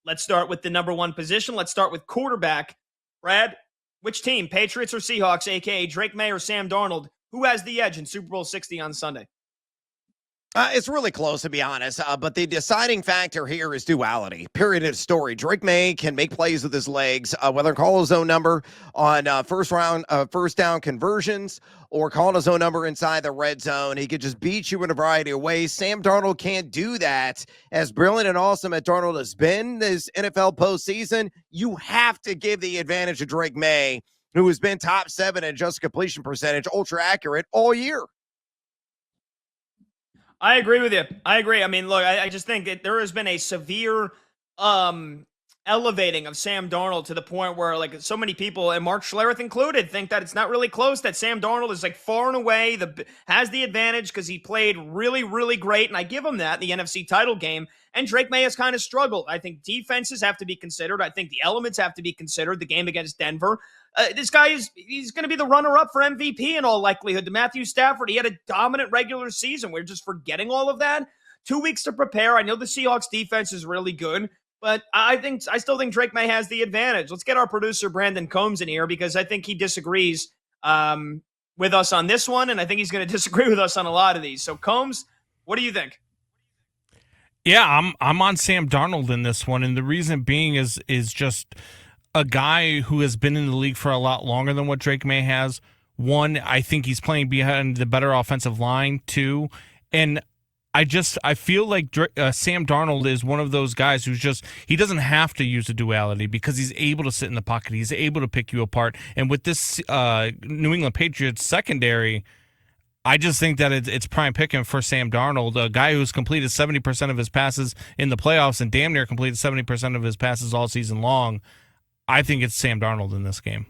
Let's start with the number one position. Let's start with quarterback. Brad, which team, Patriots or Seahawks, a.k.a. Drake May or Sam Darnold, who has the edge in Super Bowl 60 on Sunday? It's really close, to be honest, but the deciding factor here is duality. Period of story. Drake May can make plays with his legs, whether call his own number on first down conversions or calling his own number inside the red zone. He could just beat you in a variety of ways. Sam Darnold can't do that. As brilliant and awesome as Darnold has been this NFL postseason, you have to give the advantage to Drake May, who has been top 7 in adjusted completion percentage, ultra accurate all year. I agree with you. I agree. I mean, look, I just think that there has been a severe elevating of Sam Darnold to the point where, like, so many people, and Mark Schlereth included, think that it's not really close, that Sam Darnold is, like, far and away has the advantage because he played really, really great, and I give him that in the NFC title game, and Drake May has kind of struggled. I think defenses have to be considered. I think the elements have to be considered. The game against Denver. This guy he's going to be the runner-up for MVP in all likelihood to Matthew Stafford. He had a dominant regular season. We're just forgetting all of that. 2 weeks to prepare. I know the Seahawks defense is really good, but I still think Drake May has the advantage. Let's get our producer Brandon Combs in here because I think he disagrees with us on this one, and I think he's going to disagree with us on a lot of these. So Combs, what do you think? Yeah, I'm on Sam Darnold in this one, and the reason being is just a guy who has been in the league for a lot longer than what Drake May has. One, I think he's playing behind the better offensive line, too. And I feel like Sam Darnold is one of those guys he doesn't have to use a duality because he's able to sit in the pocket. He's able to pick you apart. And with this New England Patriots secondary, I just think that it's prime picking for Sam Darnold, a guy who's completed 70% of his passes in the playoffs and damn near completed 70% of his passes all season long. I think it's Sam Darnold in this game.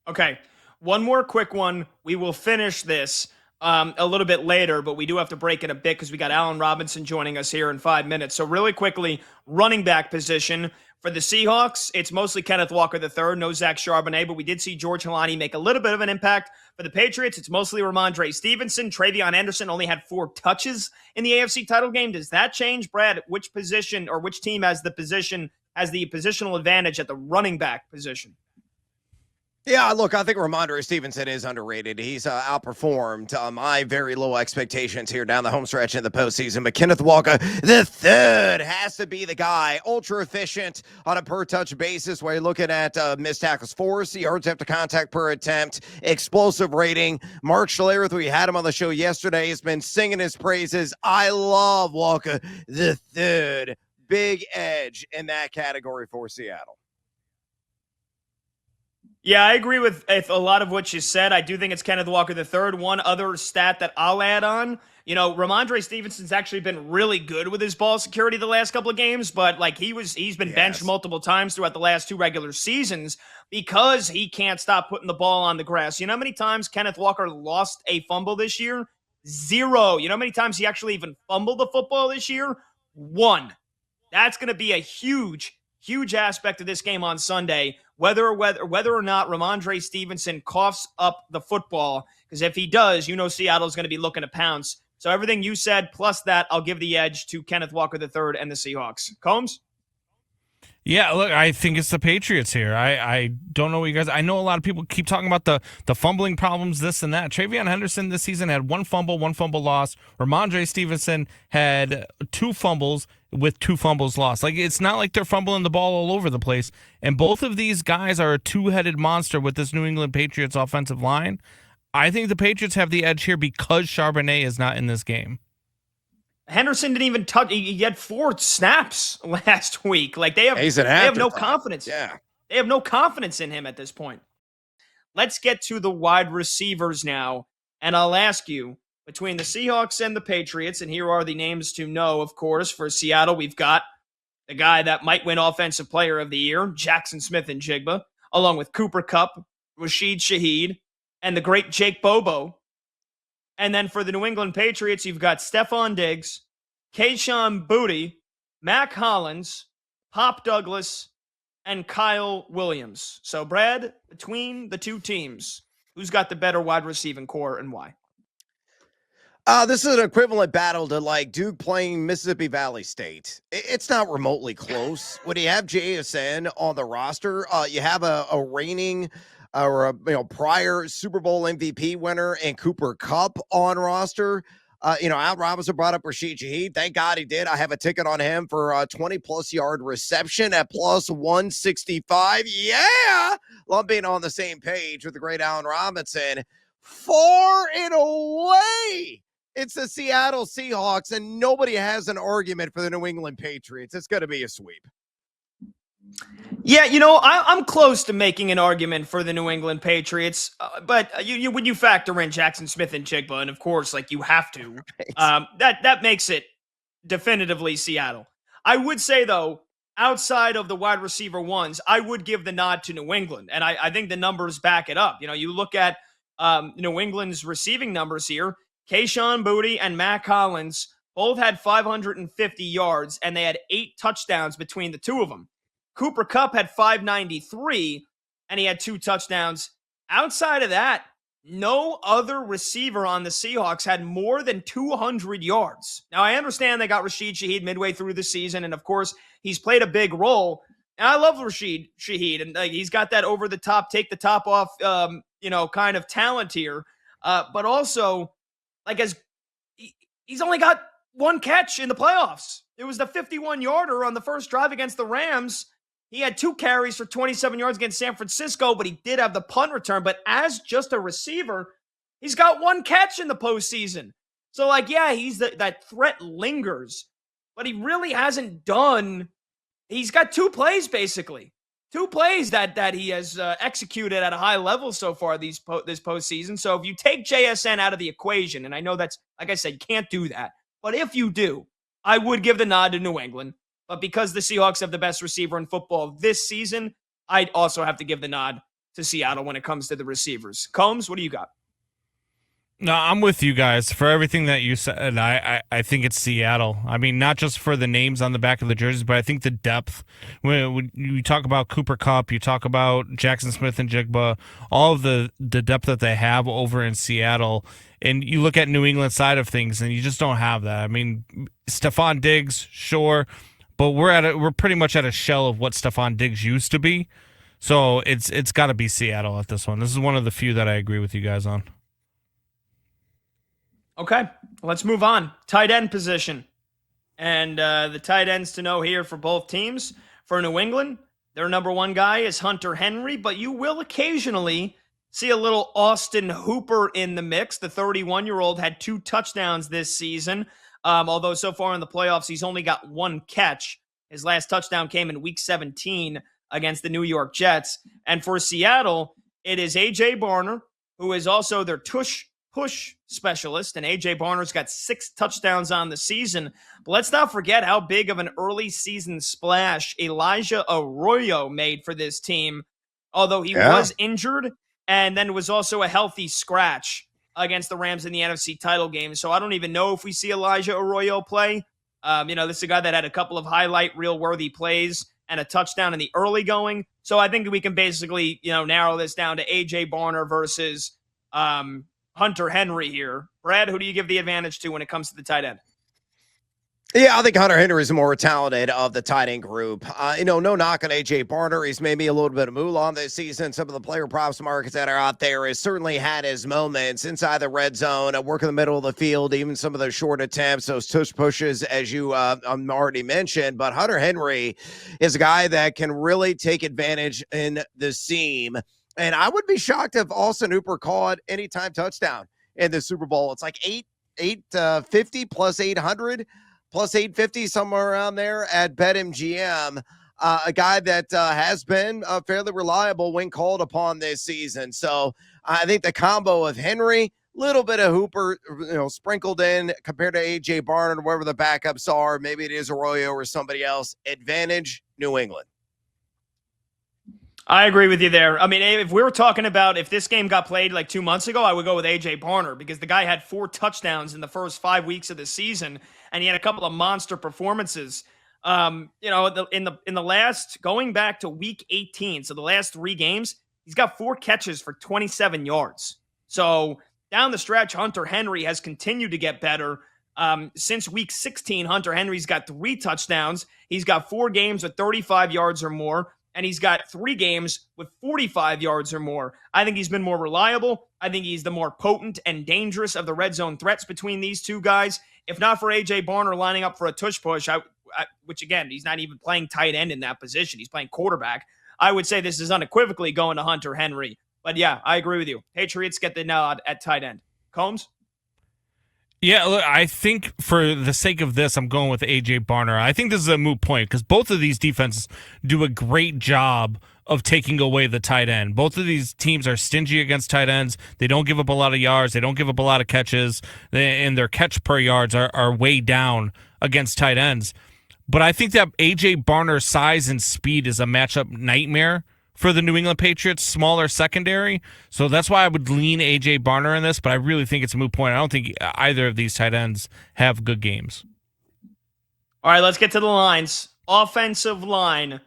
Okay, one more quick one. We will finish this a little bit later, but we do have to break it a bit because we got Allen Robinson joining us here in 5 minutes. So really quickly, running back position. For the Seahawks, it's mostly Kenneth Walker III, no Zach Charbonnet, but we did see George Hilani make a little bit of an impact. For the Patriots, it's mostly Ramondre Stevenson. Travion Anderson only had 4 touches in the AFC title game. Does that change, Brad? Which position or which team has the positional advantage at the running back position? Yeah, look, I think Ramondre Stevenson is underrated. He's outperformed my very low expectations here down the home stretch in the postseason. But Kenneth Walker III has to be the guy. Ultra efficient on a per-touch basis where you're looking at missed tackles forced, yards after contact per attempt, explosive rating. Mark Schlereth, we had him on the show yesterday, has been singing his praises. I love Walker III. Big edge in that category for Seattle. Yeah, I agree with a lot of what you said. I do think it's Kenneth Walker III. One other stat that I'll add on, Ramondre Stevenson's actually been really good with his ball security the last couple of games, but like he's been benched multiple times throughout the last 2 regular seasons because he can't stop putting the ball on the grass. You know how many times Kenneth Walker lost a fumble this year? 0. You know how many times he actually even fumbled the football this year? 1. That's going to be a huge aspect of this game on Sunday, whether or not Ramondre Stevenson coughs up the football, because if he does, Seattle's going to be looking to pounce. So everything you said, plus that, I'll give the edge to Kenneth Walker III and the Seahawks. Combs? Yeah, look, I think it's the Patriots here. I don't know what you guys... I know a lot of people keep talking about the fumbling problems, this and that. Travion Henderson this season had 1 fumble loss. Ramondre Stevenson had 2 fumbles with 2 fumbles lost. Like, it's not like they're fumbling the ball all over the place. And both of these guys are a two-headed monster with this New England Patriots offensive line. I think the Patriots have the edge here because Charbonnet is not in this game. Henderson didn't even touch. He had 4 snaps last week. Like they have no confidence. Yeah, they have no confidence in him at this point. Let's get to the wide receivers now, and I'll ask you between the Seahawks and the Patriots. And here are the names to know. Of course, for Seattle, we've got the guy that might win Offensive Player of the Year, Jackson Smith-Njigba, along with Cooper Kupp, Rashid Shaheed, and the great Jake Bobo. And then for the New England Patriots, you've got Stephon Diggs, Kayshon Boutte, Mac Hollins, Pop Douglas, and Kyle Williams. So, Brad, between the two teams, who's got the better wide receiving core and why? This is an equivalent battle to like Duke playing Mississippi Valley State. It's not remotely close. When you have JSN on the roster, you have a reigning or a prior Super Bowl MVP winner and Cooper Cup on roster. Al Robinson brought up Rashid Shaheed. Thank God he did. I have a ticket on him for a 20-plus yard reception at plus 165. Yeah! Love being on the same page with the great Allen Robinson. Far and away, it's the Seattle Seahawks, and nobody has an argument for the New England Patriots. It's going to be a sweep. Yeah, I'm close to making an argument for the New England Patriots, but when you factor in Jackson Smith and Jigba, and of course, like you have to, Right. that makes it definitively Seattle. I would say though, outside of the wide receiver ones, I would give the nod to New England, and I think the numbers back it up. You look at New England's receiving numbers here. Kayshon Boutte and Matt Collins both had 550 yards, and they had 8 touchdowns between the two of them. Cooper Kupp had 593, and he had 2 touchdowns. Outside of that, no other receiver on the Seahawks had more than 200 yards. Now, I understand they got Rashid Shaheed midway through the season, and of course, he's played a big role. And I love Rashid Shaheed, and he's got that over the top, take the top off, kind of talent here. But also, he's only got 1 catch in the playoffs. It was the 51-yarder on the first drive against the Rams. He had 2 carries for 27 yards against San Francisco, but he did have the punt return. But as just a receiver, he's got 1 catch in the postseason. So, he's that threat lingers, but he really hasn't done. He's got 2 plays, basically. 2 plays that he has executed at a high level so far this postseason. So if you take JSN out of the equation, and I know that's, like I said, you can't do that. But if you do, I would give the nod to New England. But because the Seahawks have the best receiver in football this season, I'd also have to give the nod to Seattle when it comes to the receivers. Combs, what do you got? No, I'm with you guys for everything that you said. I think it's Seattle. I mean, not just for the names on the back of the jerseys, but I think the depth. When you talk about Cooper Kupp, you talk about Jackson Smith and Jigba, all of the depth that they have over in Seattle, and you look at New England side of things, and you just don't have that. I mean, Stephon Diggs, sure, but we're pretty much at a shell of what Stephon Diggs used to be. So it's got to be Seattle at this one. This is one of the few that I agree with you guys on. Okay, let's move on. Tight end position. And the tight ends to know here for both teams. For New England, their number 1 guy is Hunter Henry, but you will occasionally see a little Austin Hooper in the mix. The 31-year-old had 2 touchdowns this season, although so far in the playoffs, he's only got 1 catch. His last touchdown came in Week 17 against the New York Jets. And for Seattle, it is A.J. Barner, who is also their push specialist, and A.J. Barner's got 6 touchdowns on the season. But let's not forget how big of an early season splash Elijah Arroyo made for this team, although he was injured and then was also a healthy scratch against the Rams in the NFC title game. So I don't even know if we see Elijah Arroyo play. This is a guy that had a couple of highlight reel-worthy plays and a touchdown in the early going. So I think we can basically, narrow this down to A.J. Barner versus Hunter Henry here. Brad, who do you give the advantage to when it comes to the tight end? Yeah, I think Hunter Henry is more talented of the tight end group. No knock on A.J. Barner. He's maybe a little bit of moolah this season. Some of the player props markets that are out there has certainly had his moments inside the red zone, work in the middle of the field, even some of those short attempts, those tush pushes, as you already mentioned. But Hunter Henry is a guy that can really take advantage in the seam. And I would be shocked if Austin Hooper caught anytime touchdown in the Super Bowl. It's like 850 plus 800 plus 850, somewhere around there at BetMGM. A guy that has been fairly reliable when called upon this season. So I think the combo of Henry, little bit of Hooper, sprinkled in compared to A.J. Barner, wherever the backups are. Maybe it is Arroyo or somebody else. Advantage New England. I agree with you there. I mean, if we were talking about if this game got played like 2 months ago, I would go with A.J. Barner because the guy had 4 touchdowns in the first 5 weeks of the season, and he had a couple of monster performances. In the last, going back to Week 18, so the last 3 games, he's got 4 catches for 27 yards. So down the stretch, Hunter Henry has continued to get better. Since week 16, Hunter Henry's got 3 touchdowns. He's got 4 games with 35 yards or more, and he's got 3 games with 45 yards or more. I think he's been more reliable. I think he's the more potent and dangerous of the red zone threats between these two guys. If not for A.J. Barner lining up for a tush push, which again, he's not even playing tight end in that position. He's playing quarterback. I would say this is unequivocally going to Hunter Henry. But yeah, I agree with you. Patriots get the nod at tight end. Combs? Yeah, look, I think for the sake of this, I'm going with A.J. Barner. I think this is a moot point because both of these defenses do a great job of taking away the tight end. Both of these teams are stingy against tight ends. They don't give up a lot of yards. They don't give up a lot of catches. And their catch per yards are way down against tight ends. But I think that A.J. Barner's size and speed is a matchup nightmare for the New England Patriots, smaller secondary. So that's why I would lean A.J. Barner in this, but I really think it's a moot point. I don't think either of these tight ends have good games. All right, let's get to the lines. Offensive line.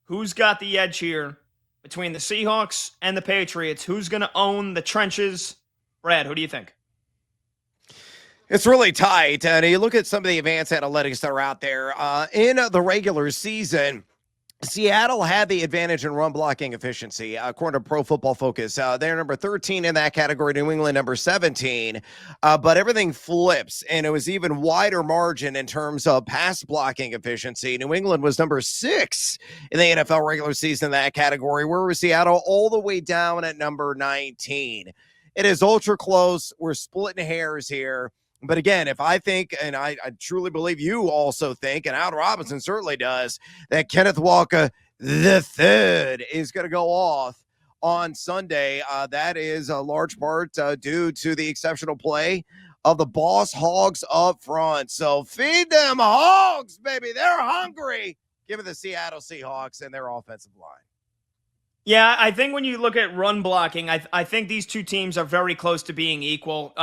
Who's got the edge here between the Seahawks and the Patriots? Who's going to own the trenches? Brad, who do you think? It's really tight. And you look at some of the advanced analytics that are out there. In the regular season, Seattle had the advantage in run blocking efficiency, according to Pro Football Focus. They're number 13 in that category, New England number 17. But everything flips, and it was even wider margin in terms of pass blocking efficiency. New England was number 6 in the NFL regular season in that category, where was Seattle all the way down at number 19. It is ultra close. We're splitting hairs here. But again, if I think, and I truly believe you also think, and Al Robinson certainly does, that Kenneth Walker III is going to go off on Sunday, that is a large part due to the exceptional play of the Boss Hogs up front. So feed them hogs, baby. They're hungry. Give it the Seattle Seahawks and their offensive line. Yeah, I think when you look at run blocking, I think these two teams are very close to being equal.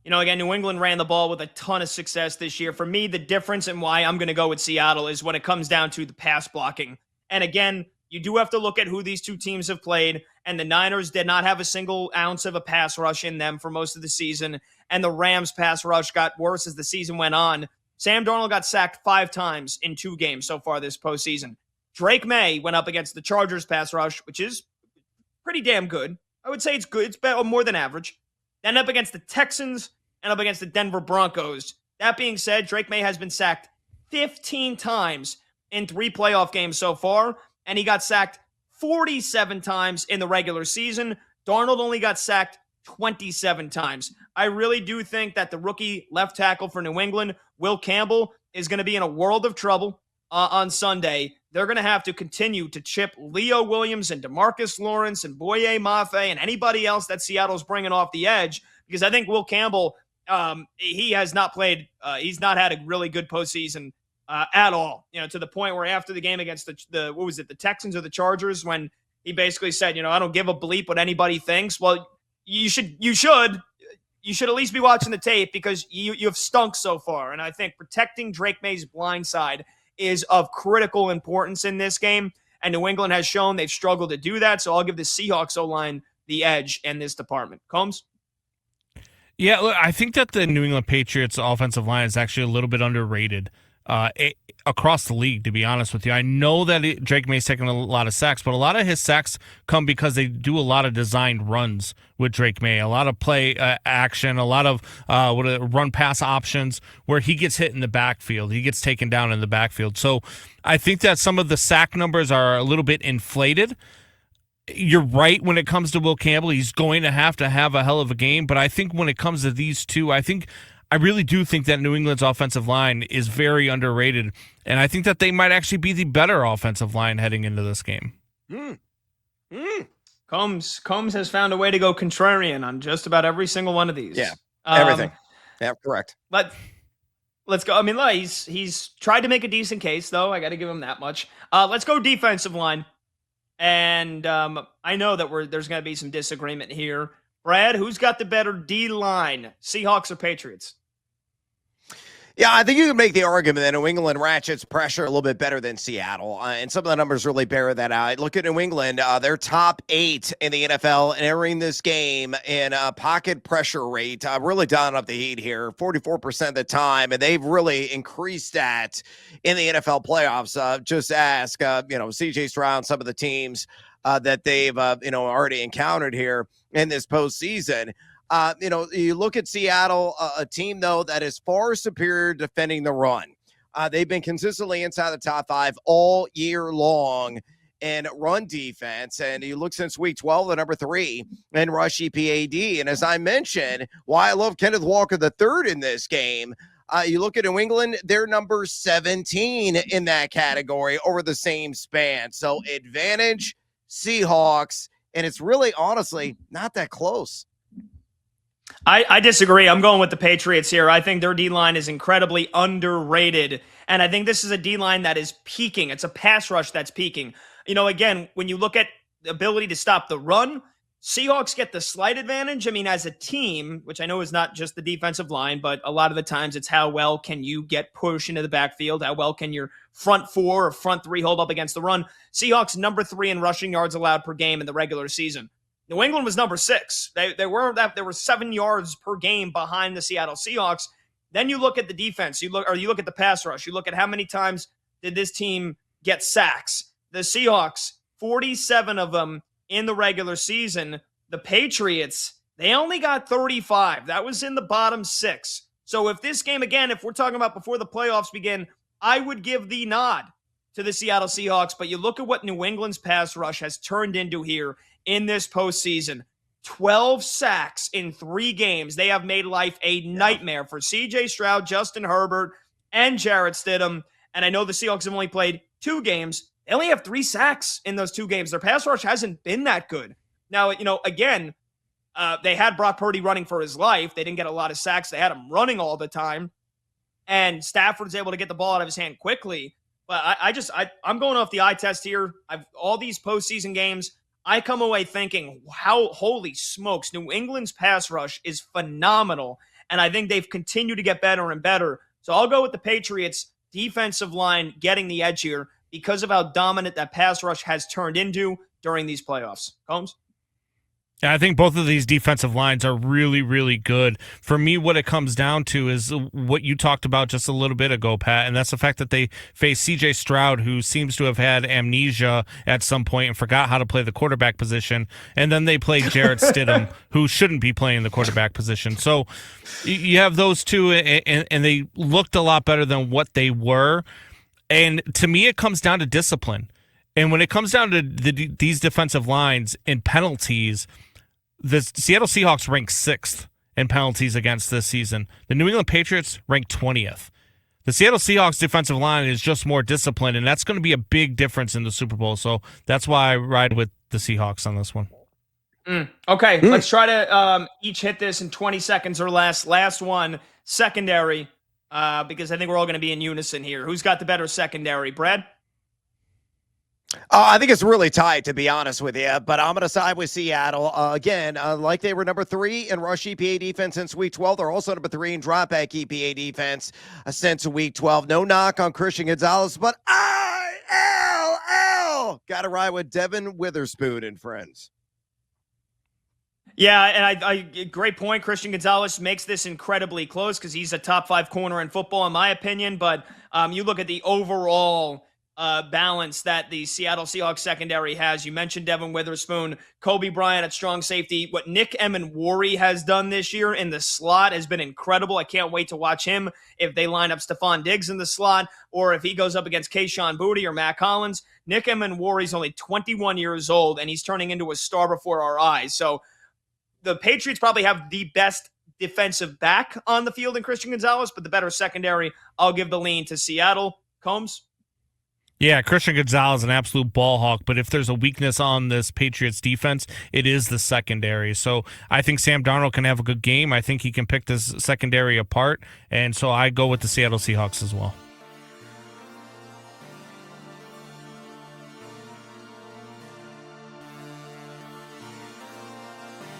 Again, New England ran the ball with a ton of success this year. For me, the difference and why I'm going to go with Seattle is when it comes down to the pass blocking. And again, you do have to look at who these two teams have played. And the Niners did not have a single ounce of a pass rush in them for most of the season. And the Rams pass rush got worse as the season went on. Sam Darnold got sacked 5 times in 2 games so far this postseason. Drake May went up against the Chargers pass rush, which is pretty damn good. I would say it's good. It's better, more than average. Then up against the Texans and up against the Denver Broncos. That being said, Drake May has been sacked 15 times in 3 playoff games so far, and he got sacked 47 times in the regular season. Darnold only got sacked 27 times. I really do think that the rookie left tackle for New England, Will Campbell, is going to be in a world of trouble on Sunday. They're going to have to continue to chip Leo Williams and DeMarcus Lawrence and Boye Mafe and anybody else that Seattle's bringing off the edge, because I think Will Campbell, he has not played. He's not had a really good postseason at all. To the point where after the game against the Texans or the Chargers, when he basically said, I don't give a bleep what anybody thinks. Well, you should at least be watching the tape because you have stunk so far. And I think protecting Drake May's blind side is of critical importance in this game. And New England has shown they've struggled to do that. So I'll give the Seahawks O-line the edge in this department. Combs? Yeah, look, I think that the New England Patriots offensive line is actually a little bit underrated across the league, to be honest with you. I know that Drake May's taking a lot of sacks, but a lot of his sacks come because they do a lot of designed runs with Drake May, a lot of play action, a lot of run-pass options where he gets hit in the backfield. He gets taken down in the backfield. So I think that some of the sack numbers are a little bit inflated. You're right when it comes to Will Campbell. He's going to have a hell of a game, but I think when it comes to these two, I really do think that New England's offensive line is very underrated, and I think that they might actually be the better offensive line heading into this game. Combs has found a way to go contrarian on just about every single one of these. Yeah, everything. Yeah, correct. Let's go. I mean, look, he's tried to make a decent case, though. I got to give him that much. Let's go defensive line. And I know that there's going to be some disagreement here. Brad, who's got the better D-line, Seahawks or Patriots? Yeah, I think you can make the argument that New England ratchets pressure a little bit better than Seattle, and some of the numbers really bear that out. Look at New England; they're top 8 in the NFL entering this game in pocket pressure rate. Really dialing up the heat here, 44% of the time, and they've really increased that in the NFL playoffs. Just ask, C.J. Stroud, some of the teams that they've already encountered here in this postseason. You look at Seattle, a team, though, that is far superior defending the run. They've been consistently inside the top 5 all year long in run defense. And you look since week 12, the number 3 in rush EPAD. And as I mentioned, why I love Kenneth Walker III in this game, you look at New England, they're number 17 in that category over the same span. So advantage Seahawks. And it's really, honestly, not that close. I disagree. I'm going with the Patriots here. I think their D-line is incredibly underrated, and I think this is a D-line that is peaking. It's a pass rush that's peaking. Again, when you look at the ability to stop the run, Seahawks get the slight advantage. I mean, as a team, which I know is not just the defensive line, but a lot of the times it's how well can you get pushed into the backfield? How well can your front 4 or front 3 hold up against the run? Seahawks number 3 in rushing yards allowed per game in the regular season. New England was number 6. They were 7 yards per game behind the Seattle Seahawks. Then you look at the defense. You look at the pass rush. You look at how many times did this team get sacks. The Seahawks, 47 of them in the regular season. The Patriots, they only got 35. That was in the bottom 6. So if this game, again, if we're talking about before the playoffs begin, I would give the nod to the Seattle Seahawks. But you look at what New England's pass rush has turned into here in this postseason. 12 sacks in 3 games. They have made life a nightmare for C.J. Stroud, Justin Herbert, and Jarrett Stidham. And I know the Seahawks have only played 2 games. They only have 3 sacks in those 2 games. Their pass rush hasn't been that good. Now, again, they had Brock Purdy running for his life. They didn't get a lot of sacks. They had him running all the time. And Stafford's able to get the ball out of his hand quickly. But I'm going off the eye test here. All these postseason games, I come away thinking, holy smokes, New England's pass rush is phenomenal. And I think they've continued to get better and better. So I'll go with the Patriots defensive line getting the edge here because of how dominant that pass rush has turned into during these playoffs. Combs? Yeah, I think both of these defensive lines are really, really good. For me, what it comes down to is what you talked about just a little bit ago, Pat, and that's the fact that they face C.J. Stroud, who seems to have had amnesia at some point and forgot how to play the quarterback position, and then they play Jarrett Stidham, who shouldn't be playing the quarterback position. So you have those two, and they looked a lot better than what they were. And to me, it comes down to discipline. And when it comes down to these defensive lines and penalties, the Seattle Seahawks rank 6th in penalties against this season. The New England Patriots rank 20th. The Seattle Seahawks defensive line is just more disciplined, and that's going to be a big difference in the Super Bowl. So that's why I ride with the Seahawks on this one. Okay, let's try to each hit this in 20 seconds or less. Last one, secondary, because I think we're all going to be in unison here. Who's got the better secondary? Brad? I think it's really tight, to be honest with you, but I'm going to side with Seattle. Again, like they were number 3 in rush EPA defense since week 12. They're also number 3 in drop back EPA defense since week 12. No knock on Christian Gonzalez, but got to ride with Devin Witherspoon and friends. Yeah, and I great point. Christian Gonzalez makes this incredibly close because he's a top 5 corner in football, in my opinion. But you look at the overall balance that the Seattle Seahawks secondary has. You mentioned Devin Witherspoon, Kobe Bryant at strong safety. What Nick Emmanwori has done this year in the slot has been incredible. I can't wait to watch him if they line up Stephon Diggs in the slot or if he goes up against Kayshon Boutte or Matt Collins. Nick Emmanwori's only 21 years old, and he's turning into a star before our eyes. So the Patriots probably have the best defensive back on the field in Christian Gonzalez, but the better secondary, I'll give the lean to Seattle. Combs? Yeah, Christian Gonzalez, an absolute ball hawk, but if there's a weakness on this Patriots defense, it is the secondary. So I think Sam Darnold can have a good game. I think he can pick this secondary apart, and so I go with the Seattle Seahawks as well.